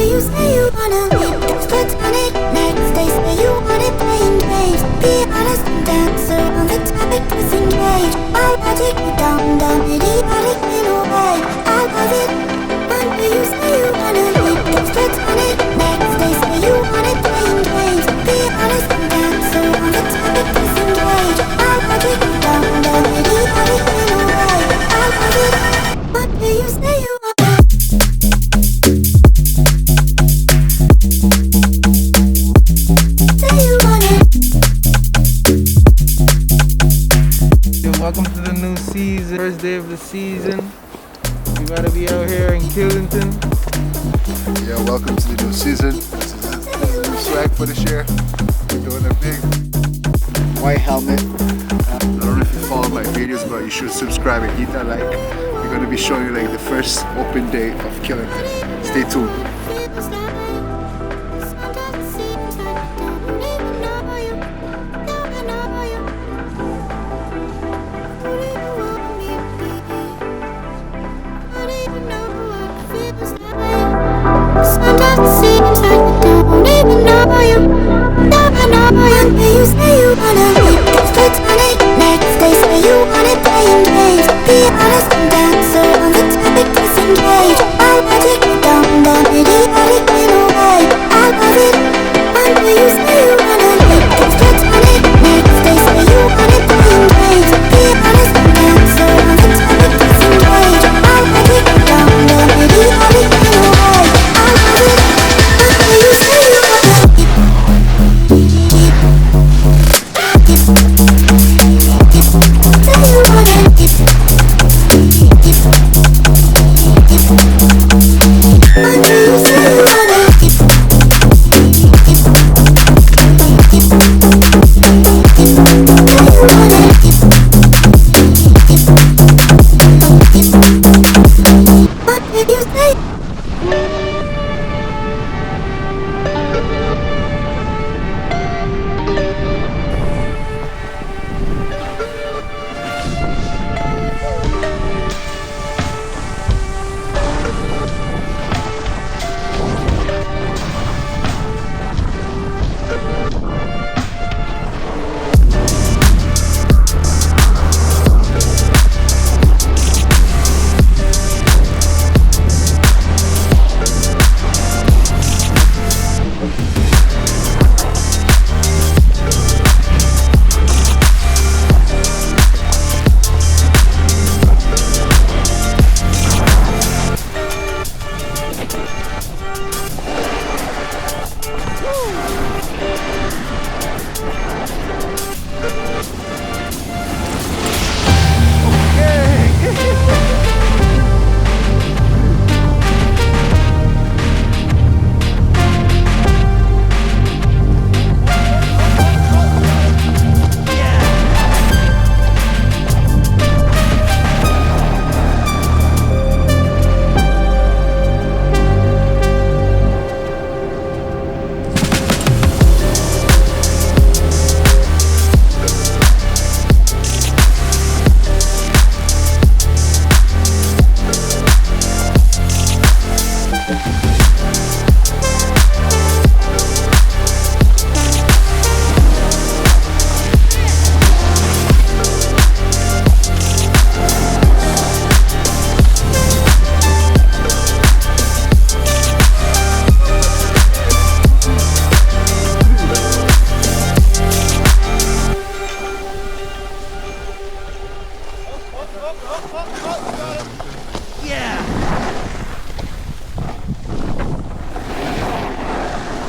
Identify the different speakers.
Speaker 1: You say you wanna it's platonic. Next day say you want it playing games. Be honest and answer on the topic, disengage. I'll take you down, idiotic in a way. I love it. One day you say you wanna it's platonic. Next day say you want it playing games. Be honest and answer on the topic, disengage. I'll take you down, idiotic in a way. I love it. One day you say you
Speaker 2: welcome to the new season, first day of the season. We gotta be out here in Killington.
Speaker 3: Yeah, welcome to the new season. This is a new swag for this year. We're doing a big white helmet. I don't know if you follow my videos, but you should subscribe and hit that like. We're gonna be showing you like the first open day of Killington. Stay tuned.